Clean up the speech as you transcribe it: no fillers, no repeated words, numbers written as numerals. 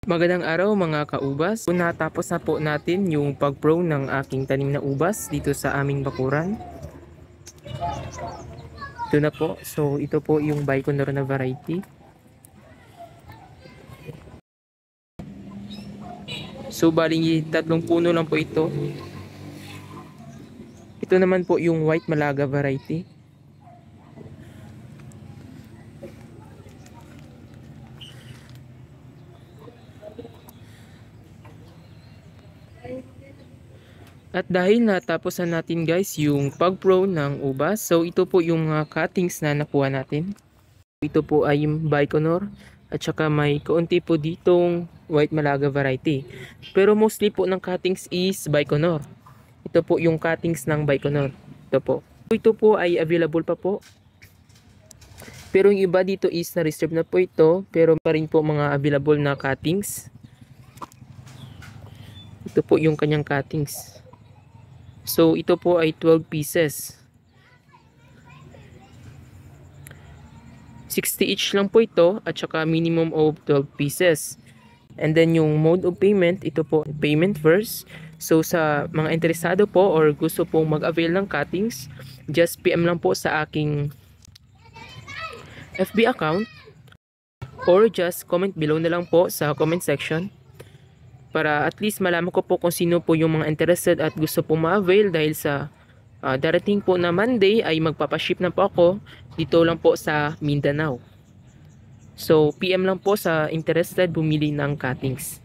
Magandang araw mga kaubas. Natapos na po natin yung pag-pro ng aking tanim na ubas dito sa aming bakuran. Ito na po. So ito po yung Baikonur na variety. So bali 3 puno lang po ito. Ito naman po yung White Malaga variety. At dahil natapos na natin guys yung pag-pro ng ubas, so ito po yung cuttings na nakuha natin. Ito po ay yung Baikonur at saka may kaunti po ditong White Malaga variety. Pero mostly po ng cuttings is Baikonur. Ito po yung cuttings ng Baikonur. Ito po. Ito po ay available pa po. Pero yung iba dito is na-reserve na po ito. Pero pa rin po mga available na cuttings. Ito po yung kanyang cuttings. So ito po ay 12 pieces. 60 each lang po ito at saka minimum of 12 pieces. And then yung mode of payment, ito po payment first. So sa mga interesado po or gusto pong mag-avail ng cuttings, just PM lang po sa aking FB account or just comment below na lang po sa comment section para at least malaman ko po kung sino po yung mga interested at gusto pong ma-avail dahil sa darating po na Monday ay magpapaship na po ako dito lang po sa Mindanao. So PM lang po sa interested bumili ng cuttings.